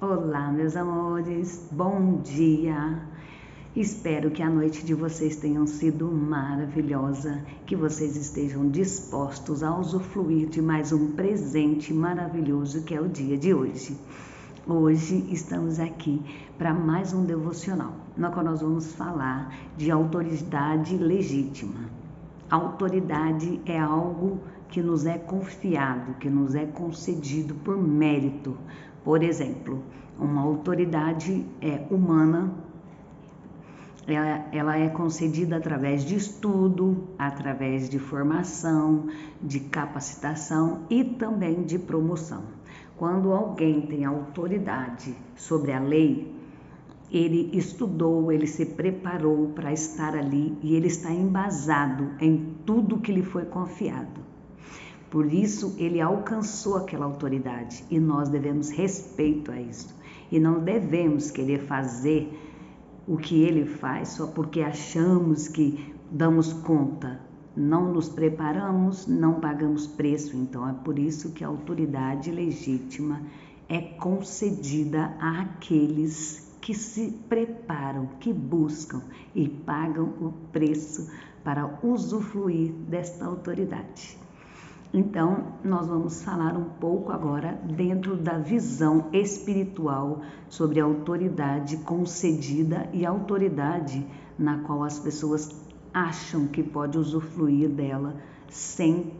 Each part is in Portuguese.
Olá, meus amores, bom dia! Espero que a noite de vocês tenha sido maravilhosa, que vocês estejam dispostos a usufruir de mais um presente maravilhoso que é o dia de hoje. Hoje estamos aqui para mais um devocional, no qual nós vamos falar de autoridade legítima. Autoridade é algo que nos é confiado, que nos é concedido por mérito. Por exemplo, uma autoridade humana, ela é concedida através de estudo, através de formação, de capacitação e também de promoção. Quando alguém tem autoridade sobre a lei, ele estudou, ele se preparou para estar ali e ele está embasado em tudo que lhe foi confiado. Por isso, ele alcançou aquela autoridade e nós devemos respeito a isso. E não devemos querer fazer o que ele faz só porque achamos que damos conta. Não nos preparamos, não pagamos preço. Então, é por isso que a autoridade legítima é concedida àqueles que se preparam, que buscam e pagam o preço para usufruir desta autoridade. Então, nós vamos falar um pouco agora dentro da visão espiritual sobre a autoridade concedida e a autoridade na qual as pessoas acham que pode usufruir dela sem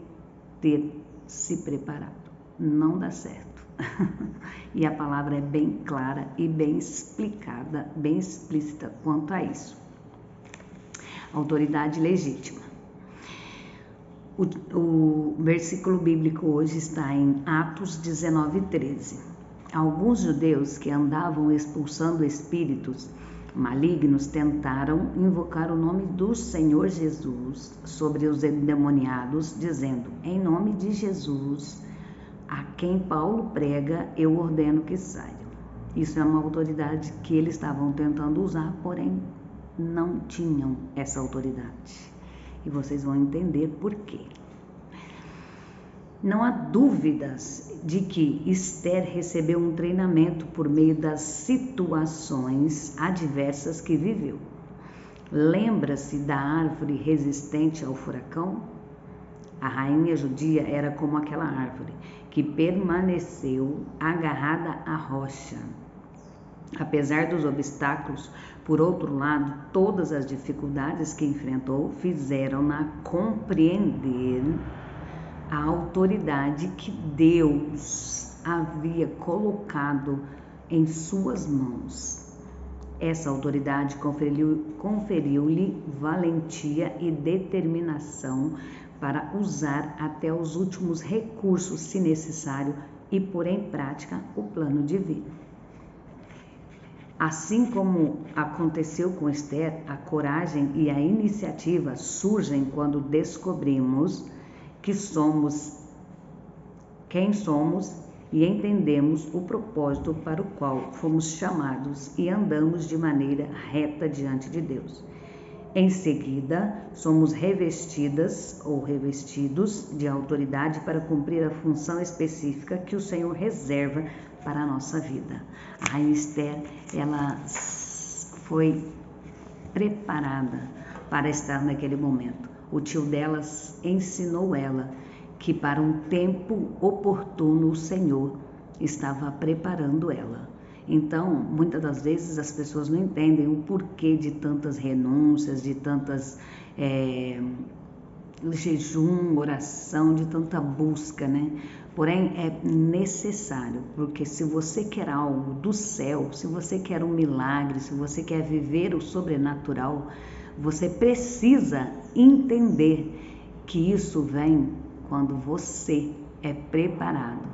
ter se preparado. Não dá certo. E a palavra é bem clara e bem explicada, bem explícita quanto a isso. Autoridade legítima. O versículo bíblico hoje está em Atos 19:13. Alguns judeus que andavam expulsando espíritos malignos tentaram invocar o nome do Senhor Jesus sobre os endemoniados, dizendo: em nome de Jesus, a quem Paulo prega, eu ordeno que saiam. Isso é uma autoridade que eles estavam tentando usar, porém não tinham essa autoridade. E vocês vão entender por quê. Não há dúvidas de que Esther recebeu um treinamento por meio das situações adversas que viveu. Lembra-se da árvore resistente ao furacão? A rainha judia era como aquela árvore que permaneceu agarrada à rocha. Apesar dos obstáculos, por outro lado, todas as dificuldades que enfrentou fizeram-na compreender a autoridade que Deus havia colocado em suas mãos. Essa autoridade conferiu-lhe valentia e determinação para usar até os últimos recursos, se necessário, e pôr em prática o plano divino. Assim como aconteceu com Esther, a coragem e a iniciativa surgem quando descobrimos que somos quem somos e entendemos o propósito para o qual fomos chamados e andamos de maneira reta diante de Deus. Em seguida, somos revestidas ou revestidos de autoridade para cumprir a função específica que o Senhor reserva para a nossa vida. A rainha Esther, ela foi preparada para estar naquele momento. O tio delas ensinou ela que para um tempo oportuno o Senhor estava preparando ela. Então, muitas das vezes as pessoas não entendem o porquê de tantas renúncias, de tantas jejum, oração, de tanta busca, né? Porém, é necessário, porque se você quer algo do céu, se você quer um milagre, se você quer viver o sobrenatural, você precisa entender que isso vem quando você é preparado.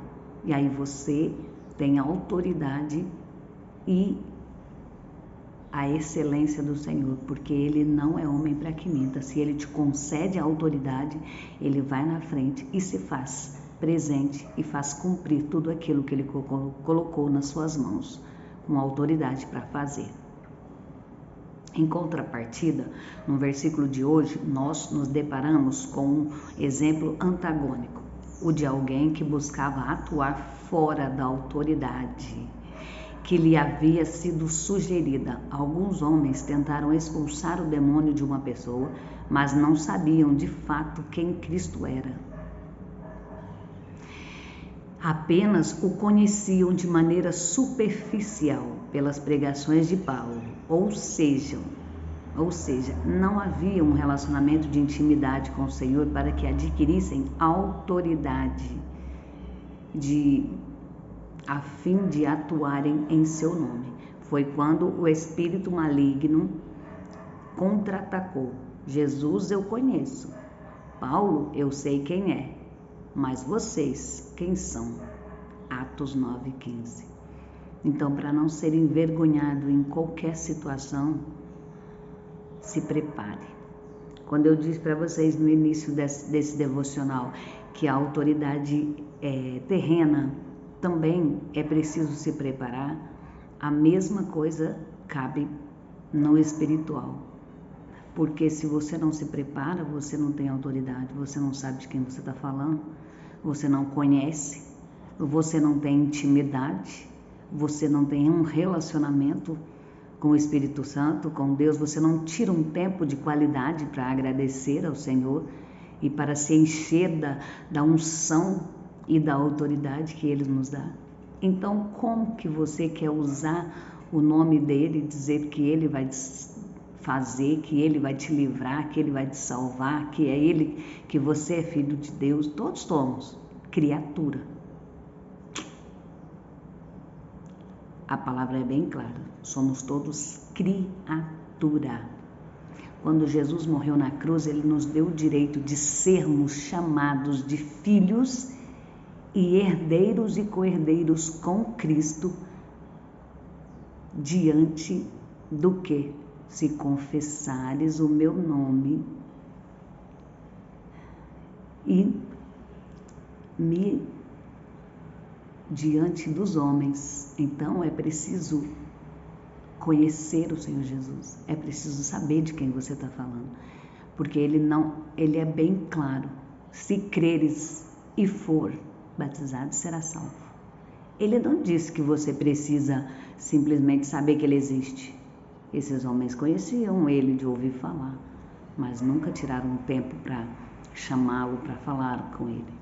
E aí você tem a autoridade e a excelência do Senhor, porque Ele não é homem para que minta. Se Ele te concede a autoridade, Ele vai na frente e se faz presente e faz cumprir tudo aquilo que Ele colocou nas suas mãos, com autoridade para fazer. Em contrapartida, no versículo de hoje, nós nos deparamos com um exemplo antagônico, o de alguém que buscava atuar fora da autoridade, que lhe havia sido sugerida. Alguns homens tentaram expulsar o demônio de uma pessoa, mas não sabiam de fato quem Cristo era. Apenas o conheciam de maneira superficial pelas pregações de Paulo, ou seja, não havia um relacionamento de intimidade com o Senhor para que adquirissem autoridade a fim de atuarem em seu nome. Foi quando o espírito maligno contra-atacou. Jesus eu conheço, Paulo eu sei quem é, mas vocês quem são? Atos 9:15. Então, para não ser envergonhado em qualquer situação, se prepare. Quando eu disse para vocês no início desse devocional que a autoridade terrena também é preciso se preparar, a mesma coisa cabe no espiritual. Porque se você não se prepara, você não tem autoridade, você não sabe de quem você está falando, você não conhece, você não tem intimidade, você não tem um relacionamento com o Espírito Santo, com Deus, você não tira um tempo de qualidade para agradecer ao Senhor e para se encher da unção e da autoridade que Ele nos dá. Então, como que você quer usar o nome dEle, dizer que Ele vai fazer, que Ele vai te livrar, que Ele vai te salvar, que é Ele, que você é filho de Deus? Todos somos criatura. A palavra é bem clara, somos todos criatura. Quando Jesus morreu na cruz, Ele nos deu o direito de sermos chamados de filhos e herdeiros e co-herdeiros com Cristo, diante do que? Se confessares o meu nome e me diante dos homens. Então é preciso conhecer o Senhor Jesus, é preciso saber de quem você está falando, porque ele é bem claro: se creres e for batizado, será salvo. Ele não disse que você precisa simplesmente saber que ele existe. Esses homens conheciam ele de ouvir falar, mas nunca tiraram um tempo para chamá-lo, para falar com ele.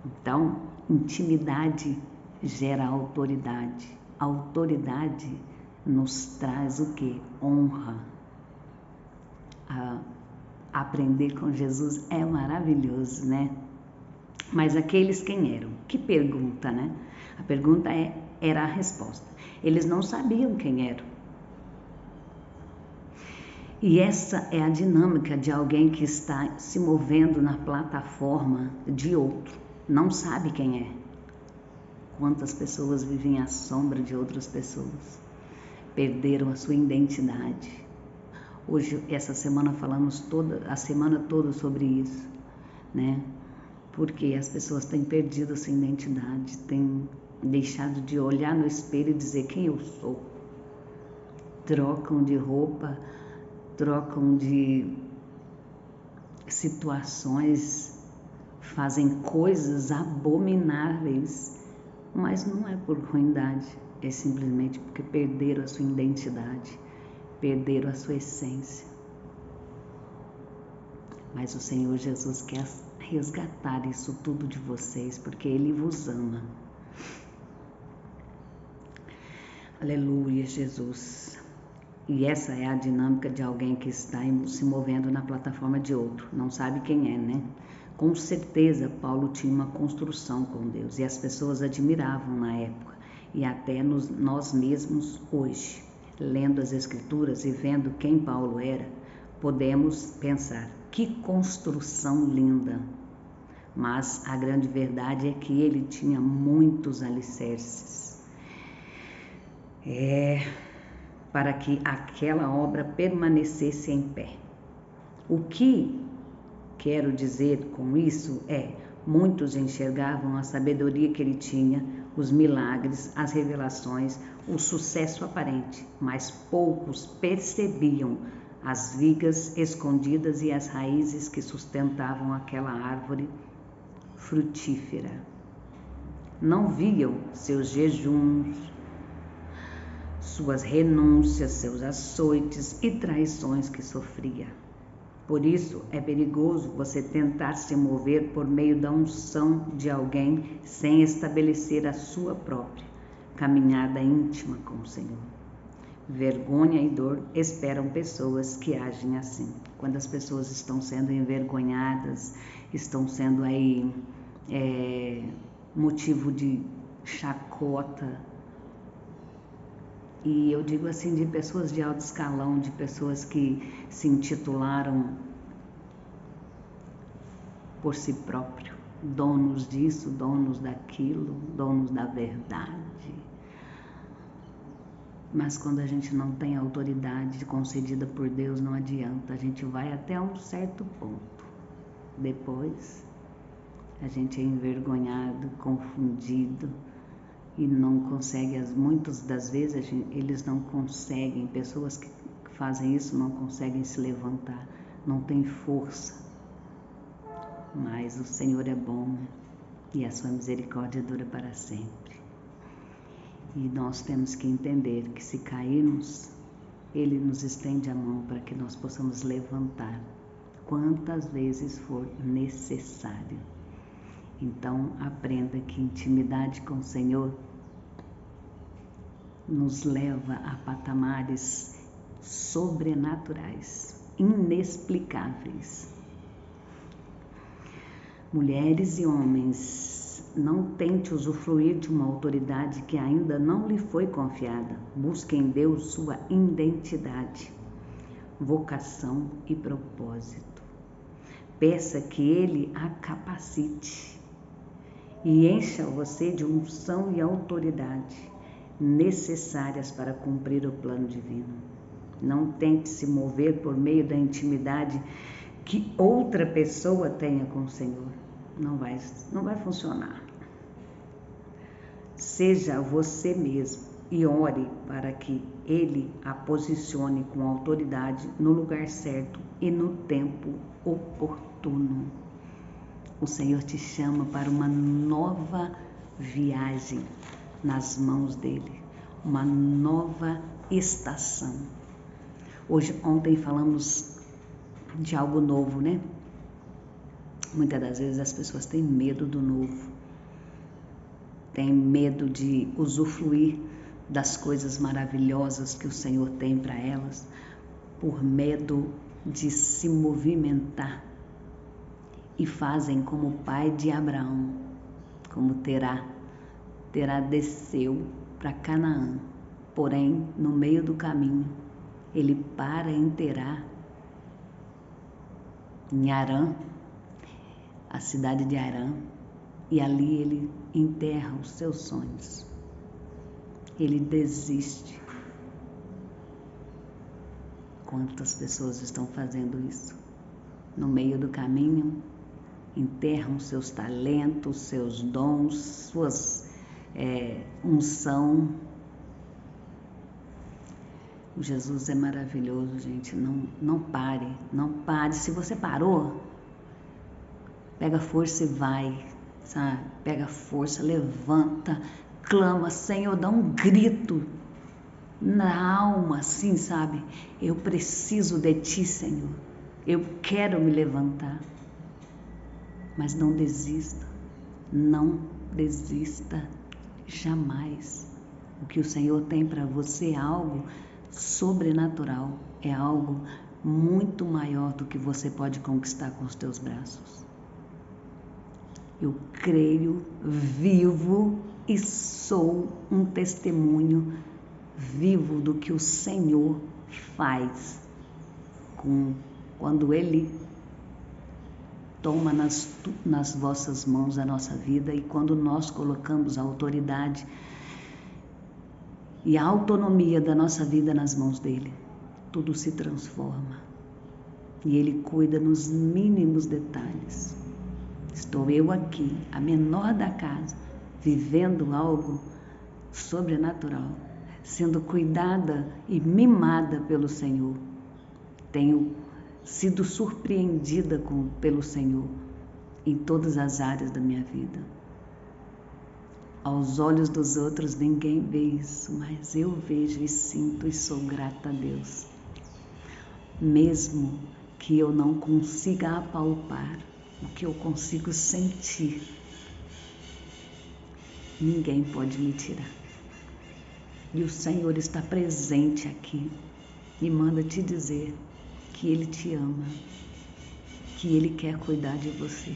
Então, intimidade gera autoridade. A autoridade nos traz o quê? Honra. Aprender com Jesus é maravilhoso, né? Mas aqueles quem eram? Que pergunta, né? A pergunta era a resposta. Eles não sabiam quem eram. E essa é a dinâmica de alguém que está se movendo na plataforma de outro. Não sabe quem é. Quantas pessoas vivem à sombra de outras pessoas? Perderam a sua identidade. Hoje, essa semana, falamos a semana toda sobre isso, né? Porque as pessoas têm perdido a sua identidade, têm deixado de olhar no espelho e dizer quem eu sou. Trocam de roupa, trocam de situações, fazem coisas abomináveis, mas não é por ruindade, é simplesmente porque perderam a sua identidade, perderam a sua essência. Mas o Senhor Jesus quer resgatar isso tudo de vocês, porque Ele vos ama. Aleluia, Jesus. E essa é a dinâmica de alguém que está se movendo na plataforma de outro. Não sabe quem é, né? Com certeza, Paulo tinha uma construção com Deus e as pessoas admiravam na época e até nós mesmos hoje. Lendo as Escrituras e vendo quem Paulo era, podemos pensar, que construção linda! Mas a grande verdade é que ele tinha muitos alicerces. Para que aquela obra permanecesse em pé. O que quero dizer com isso muitos enxergavam a sabedoria que ele tinha, os milagres, as revelações, o sucesso aparente, mas poucos percebiam as vigas escondidas e as raízes que sustentavam aquela árvore frutífera. Não viam seus jejuns, suas renúncias, seus açoites e traições que sofria. Por isso, é perigoso você tentar se mover por meio da unção de alguém sem estabelecer a sua própria caminhada íntima com o Senhor. Vergonha e dor esperam pessoas que agem assim. Quando as pessoas estão sendo envergonhadas, estão sendo aí motivo de chacota, e eu digo assim, de pessoas de alto escalão, de pessoas que se intitularam por si próprio, donos disso, donos daquilo, donos da verdade. Mas quando a gente não tem autoridade concedida por Deus, não adianta, a gente vai até um certo ponto. Depois, a gente é envergonhado, confundido, e não consegue, muitas das vezes eles não conseguem, pessoas que fazem isso não conseguem se levantar, não têm força. Mas o Senhor é bom e a sua misericórdia dura para sempre. E nós temos que entender que se cairmos, Ele nos estende a mão para que nós possamos levantar quantas vezes for necessário. Então, aprenda que intimidade com o Senhor nos leva a patamares sobrenaturais, inexplicáveis. Mulheres e homens, não tente usufruir de uma autoridade que ainda não lhe foi confiada. Busque em Deus sua identidade, vocação e propósito. Peça que Ele a capacite e encha você de unção e autoridade necessárias para cumprir o plano divino. Não tente se mover por meio da intimidade que outra pessoa tenha com o Senhor. Não vai funcionar. Seja você mesmo e ore para que Ele a posicione com autoridade no lugar certo e no tempo oportuno. O Senhor te chama para uma nova viagem nas mãos dele, uma nova estação. Ontem falamos de algo novo, né? Muitas das vezes as pessoas têm medo do novo, têm medo de usufruir das coisas maravilhosas que o Senhor tem para elas, por medo de se movimentar, e fazem como o pai de Abraão, como Terá desceu para Canaã, porém no meio do caminho ele para em Terá, em Harã, a cidade de Harã, e ali ele enterra os seus sonhos, ele desiste. Quantas pessoas estão fazendo isso? No meio do caminho, enterram seus talentos, seus dons, suas unção. O Jesus é maravilhoso, gente. Não pare. Se você parou, pega força e vai, sabe? Pega força, levanta, clama, Senhor, dá um grito na alma, assim, sabe? Eu preciso de Ti, Senhor. Eu quero me levantar. Mas não desista jamais. O que o Senhor tem para você é algo sobrenatural, é algo muito maior do que você pode conquistar com os teus braços. Eu creio, vivo e sou um testemunho vivo do que o Senhor faz quando Ele toma nas vossas mãos a nossa vida, e quando nós colocamos a autoridade e a autonomia da nossa vida nas mãos dele, tudo se transforma e ele cuida nos mínimos detalhes. Estou eu aqui, a menor da casa, vivendo algo sobrenatural, sendo cuidada e mimada pelo Senhor. Tenho sido surpreendida pelo Senhor em todas as áreas da minha vida. Aos olhos dos outros ninguém vê isso, mas eu vejo e sinto e sou grata a Deus. Mesmo que eu não consiga apalpar o que eu consigo sentir, ninguém pode me tirar. E o Senhor está presente aqui e manda te dizer que Ele te ama, que Ele quer cuidar de você.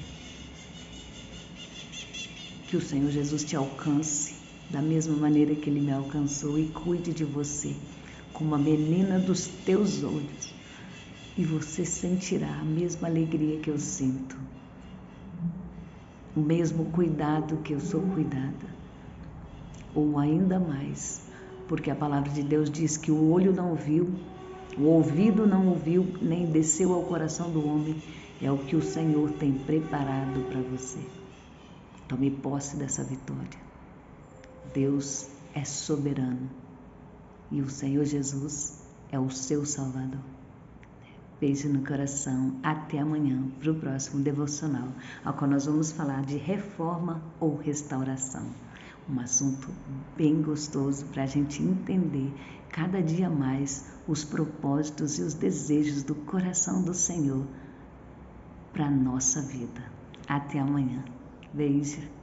Que o Senhor Jesus te alcance da mesma maneira que Ele me alcançou e cuide de você como a menina dos teus olhos. E você sentirá a mesma alegria que eu sinto, o mesmo cuidado que eu sou cuidada, ou ainda mais, porque a palavra de Deus diz que o olho não viu, o ouvido não ouviu, nem desceu ao coração do homem, é o que o Senhor tem preparado para você. Tome posse dessa vitória. Deus é soberano e o Senhor Jesus é o seu Salvador. Beijo no coração. Até amanhã para o próximo devocional, ao qual nós vamos falar de reforma ou restauração. Um assunto bem gostoso para a gente entender cada dia mais os propósitos e os desejos do coração do Senhor para a nossa vida. Até amanhã. Beijo.